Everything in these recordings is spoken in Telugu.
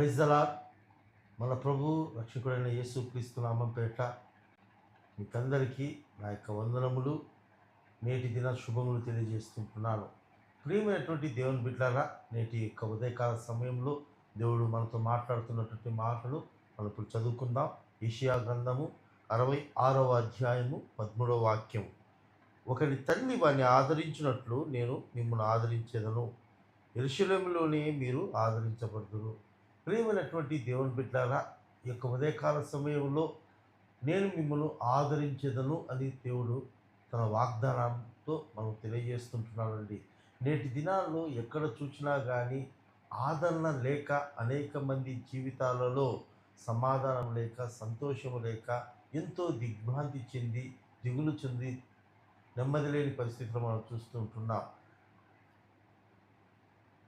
Praise the lord. మన ప్రభు రక్షకుడైన యేసుక్రీస్తు నామం పేట మీకందరికీ నా యొక్క వందనములు, నేటి దిన శుభములు తెలియజేస్తుంటున్నాను. ప్రియమైనటువంటి దేవుని బిడ్డలారా, నేటి యొక్క ఉదయకాల సమయంలో దేవుడు మనతో మాట్లాడుతున్నటువంటి మాటలు మనం ఇప్పుడు చదువుకుందాం. యెషయా గ్రంథము 66వ అధ్యాయము 13వ వాక్యం. ఒకరి తల్లి వారిని ఆదరించినట్లు నేను మిమ్మల్ని ఆదరించేదను, యెరూషలేములోనే మీరు ఆదరించబడుదురు. ప్రియమైనటువంటి దేవుని బిడ్డలారా, ఈ యొక్క ఉదయకాల సమయంలో నేను మిమ్మల్ని ఆదరించేదను అని దేవుడు తన వాగ్దానంతో మనం తెలియజేస్తుంటున్నాడండి. నేటి దినాల్లో ఎక్కడ చూసినా కానీ ఆదరణ లేక అనేక మంది జీవితాలలో సమాధానం లేక, సంతోషం లేక, ఎంతో దిగ్భ్రాంతి చెంది, దిగులు చెంది, నెమ్మది లేని పరిస్థితులు మనం చూస్తుంటున్నాం.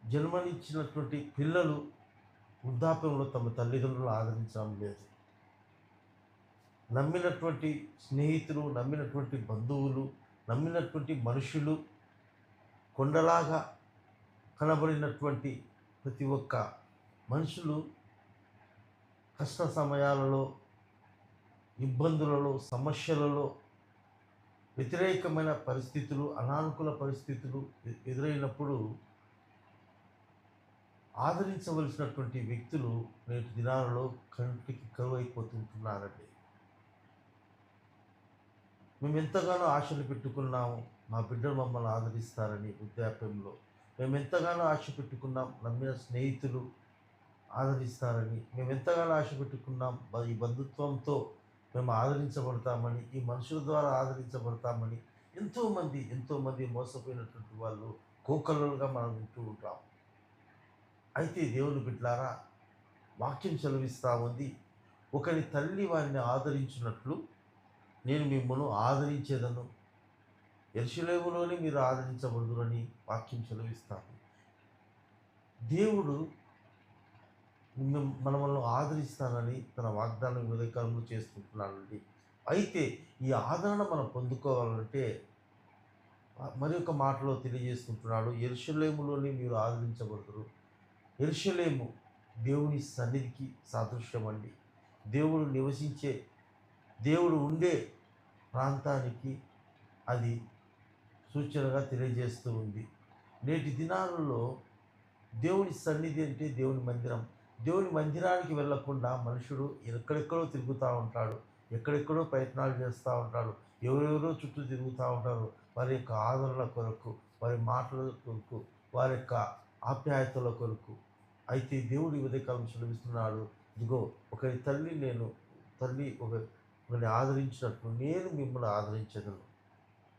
జన్మనిచ్చినటువంటి పిల్లలు వృద్ధాప్యంలో తమ తల్లిదండ్రులను ఆదరించడం లేదు. నమ్మినటువంటి స్నేహితులు, నమ్మినటువంటి బంధువులు, నమ్మినటువంటి మనుషులు, కొండలాగా కనబడినటువంటి ప్రతి ఒక్క మనుషులు కష్ట సమయాలలో, ఇబ్బందులలో, సమస్యలలో, వ్యతిరేకమైన పరిస్థితులు, అనానుకూల పరిస్థితులు ఎదురైనప్పుడు ఆదరించవలసినటువంటి వ్యక్తులు నేటి దినాలలో కంటికి కరువైపోతుంటున్నారండి. మేము ఎంతగానో ఆశలు పెట్టుకున్నాము, మా బిడ్డలు మమ్మల్ని ఆదరిస్తారని వృద్ధాప్యంలో. మేము ఎంతగానో ఆశ పెట్టుకున్నాం, నమ్మిన స్నేహితులు ఆదరిస్తారని. మేము ఎంతగానో ఆశ పెట్టుకున్నాం, ఈ బంధుత్వంతో మేము ఆదరించబడతామని, ఈ మనుషుల ద్వారా ఆదరించబడతామని. ఎంతోమంది మోసపోయినటువంటి వాళ్ళు కోకొల్లలుగా మనం వింటూ ఉంటాం. అయితే దేవుని బిడ్డలారా, వాక్యం సెలవిస్తూ ఉంది, ఒకరి తల్లి వారిని ఆదరించినట్లు నేను మిమ్మల్ని ఆదరించేదను, యెరూషలేములోనే మీరు ఆదరించబడుదురని వాక్యం సెలవిస్తాను. దేవుడు మనల్ని ఆదరిస్తానని తన వాగ్దానం ఉదయకాలంలో చేసుకుంటున్నానండి. అయితే ఈ ఆదరణ మనం పొందుకోవాలంటే మరి ఒక మాటలో తెలియజేస్తుంటున్నాడు, యెరూషలేములోనే మీరు ఆదరించబడుదురు. యెరూషలేము దేవుని సన్నిధికి సాదృశ్యం అండి. దేవుడు నివసించే, దేవుడు ఉండే ప్రాంతానికి అది సూచనగా తెలియజేస్తూ ఉంది. నేటి దినాలలో దేవుని సన్నిధి అంటే దేవుని మందిరం. దేవుని మందిరానికి వెళ్ళకుండా మనుషుడు ఎక్కడెక్కడో తిరుగుతూ ఉంటాడు, ఎక్కడెక్కడో ప్రయత్నాలు చేస్తూ ఉంటాడు, ఎవరెవరో చుట్టూ తిరుగుతూ ఉంటారు. వారి యొక్క ఆదరణ కొరకు, వారి మాటల కొరకు, వారి యొక్క ఆప్యాయతల కొరకు. అయితే దేవుడు ఈ ఉదయకాలం సెలవిస్తున్నాడు, ఇదిగో ఒకరి తల్లి ఒకరిని ఆదరించినట్లు నేను మిమ్మల్ని ఆదరించగలను.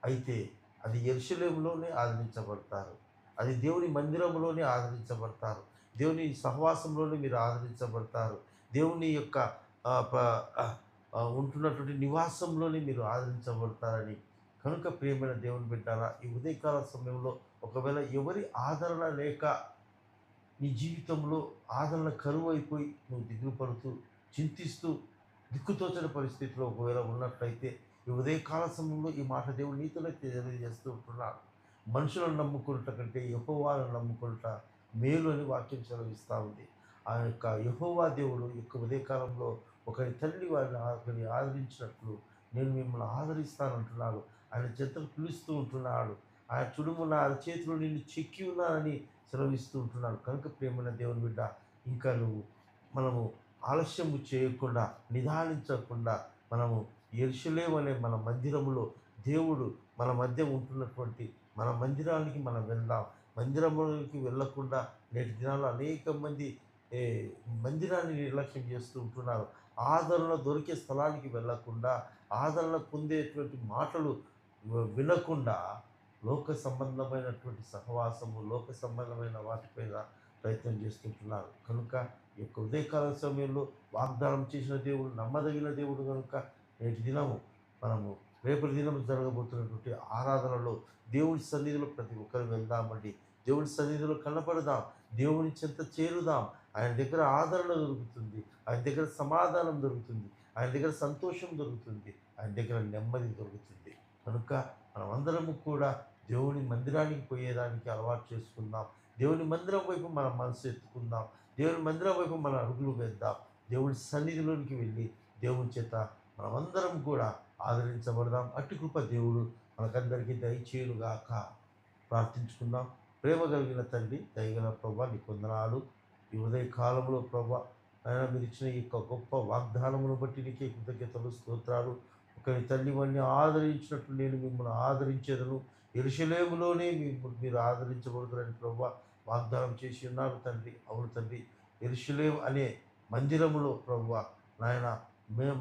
అయితే అది యెరూషలేములోనే ఆదరించబడతారు, అది దేవుని మందిరంలోనే ఆదరించబడతారు, దేవుని సహవాసంలోనే మీరు ఆదరించబడతారు, దేవుని యొక్క ఉంటున్నటువంటి నివాసంలోనే మీరు ఆదరించబడతారని. కనుక ప్రియమైన దేవుని బిడ్డారా, ఈ ఉదయకాల సమయంలో ఒకవేళ ఎవరి ఆదరణ లేక నీ జీవితంలో ఆదరణ కరువు అయిపోయి నువ్వు దిగులు పడుతూ, చింతిస్తూ, దిక్కుతోచని పరిస్థితిలో ఒకవేళ ఉన్నట్లయితే ఈ ఉదయకాల సమయంలో ఈ మాట దేవుడు నీతోనే తెలియజేస్తూ ఉంటున్నాడు. మనుషులను నమ్ముకున్నట కంటే యెహోవాను నమ్ముకున్నట మేలు అని వాక్యం సెలవిస్తూ ఉంది. ఆ యొక్క యెహోవా దేవుడు యొక్క ఉదయకాలంలో ఒకరి తల్లి వారిని ఆదరించినట్లు నేను మిమ్మల్ని ఆదరిస్తానంటున్నాడు. ఆయన చెంతకు పిలుస్తూ ఉంటున్నాడు. ఆయన చుడుము నా చేతిలో నిన్ను చెక్కి ఉన్నానని సెలవిస్తూ ఉంటున్నాడు. కనుక ప్రియమైన దేవుని బిడ్డ, ఇంకా మనము ఆలస్యము చేయకుండా, నిదానించకుండా మనము యెరూషలేము అనే మన మందిరములో దేవుడు మన మధ్య ఉంటున్నటువంటి మన మందిరానికి మనం వెళ్దాం. మందిరంలోకి వెళ్ళకుండా నేటి దినాల్లో అనేక మంది మందిరాన్ని నిర్లక్ష్యం చేస్తూ ఉంటున్నారు. ఆదరణ దొరికే స్థలానికి వెళ్ళకుండా, ఆదరణ పొందేటువంటి మాటలు వినకుండా లోక సంబంధమైనటువంటి సహవాసము, లోక సంబంధమైన వాటిపైన ప్రయత్నం చేస్తుంటున్నారు. కనుక ఈ యొక్క ఉదయకాల సమయంలో వాగ్దానం చేసిన దేవుడు నమ్మదగిన దేవుడు. కనుక నేటి దినము మనము రేపటి దినం జరగబోతున్నటువంటి ఆరాధనలో దేవుడి సన్నిధిలో ప్రతి ఒక్కరు వెళ్దామండి. దేవుడి సన్నిధిలో కనపడదాం, దేవుని చెంత చేరుదాం. ఆయన దగ్గర ఆదరణ దొరుకుతుంది, ఆయన దగ్గర సమాధానం దొరుకుతుంది, ఆయన దగ్గర సంతోషం దొరుకుతుంది, ఆయన దగ్గర నెమ్మది దొరుకుతుంది. కనుక మనమందరము కూడా దేవుని మందిరానికి పోయేదానికి అలవాటు చేసుకుందాం. దేవుని మందిరం వైపు మనం మనసు ఎత్తుకుందాం. దేవుని మందిరం వైపు మన అడుగులు వేద్దాం. దేవుని సన్నిధిలోనికి వెళ్ళి దేవుని చేత మనమందరం కూడా ఆదరించబడదాం. అట్టి కృప దేవుడు మనకందరికీ దయచేయునుగాక. ప్రార్థించుకుందాం. ప్రేమ కలిగిన తండ్రి, దయగల ప్రభా, నీ వందనాలు. ఈ ఉదయ కాలంలో ప్రభా, ఆయన మీరు ఇచ్చిన ఈ యొక్క గొప్ప వాగ్దానమును బట్టి నీకే కృతజ్ఞతలు, స్తోత్రాలు. ఒకరి తల్లి వారిని ఆదరించినట్లు నేను మిమ్మల్ని ఆదరించేదను. యెరూషలేములోనే మీరు ఆదరించబడుతారని ప్రభా వాగ్దానం చేసి ఉన్నారు తండ్రి. అవును తండ్రి, యెరూషలేము అనే మందిరములో ప్రభువా నాయన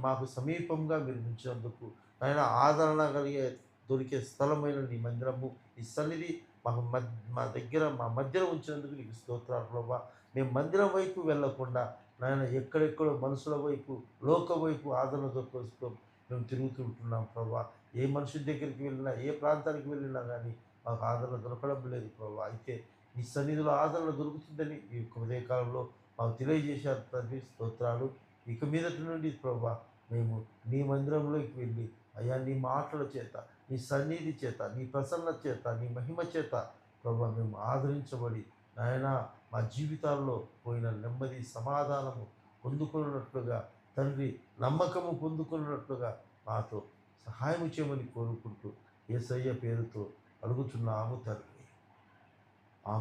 మాకు సమీపంగా మీరు ఉంచినందుకు నాయన ఆదరణ కలిగే దొరికే స్థలమైన నీ మందిరము, నీ సన్నిధి మాకు మా దగ్గర మా మధ్యలో ఉంచినందుకు నీకు స్తోత్రాలు ప్రభా. మేము మందిరం వైపు వెళ్ళకుండా నాయన ఎక్కడెక్కడో మనుషుల వైపు, లోక వైపు ఆదరణ దొరకస్తూ మేము తిరుగుతుంటున్నాం ప్రభా. ఏ మనుషుల దగ్గరికి వెళ్ళినా, ఏ ప్రాంతానికి వెళ్ళినా కానీ మాకు ఆదరణ దొరకడం లేదు ప్రభా. అయితే నీ సన్నిధిలో ఆదరణ దొరుకుతుందని ఈ యొక్క ఉదయకాలంలో మాకు తెలియజేశారు తండ్రి. స్తోత్రాలు. ఇక మీదటి నుండి ప్రభా మేము నీ మందిరంలోకి వెళ్ళి అయ్యా నీ మాటల చేత, నీ సన్నిధి చేత, నీ ప్రసన్న చేత, నీ మహిమ చేత ప్రభా మేము ఆదరించబడి నాయన మా జీవితాల్లో పోయిన నెమ్మది, సమాధానము పొందుకున్నట్లుగా తండ్రి, నమ్మకము పొందుకున్నట్లుగా మాతో సహాయం చేయమని కోరుకుంటూ యేసయ్య పేరుతో అడుగుచున్నాము తండ్రి.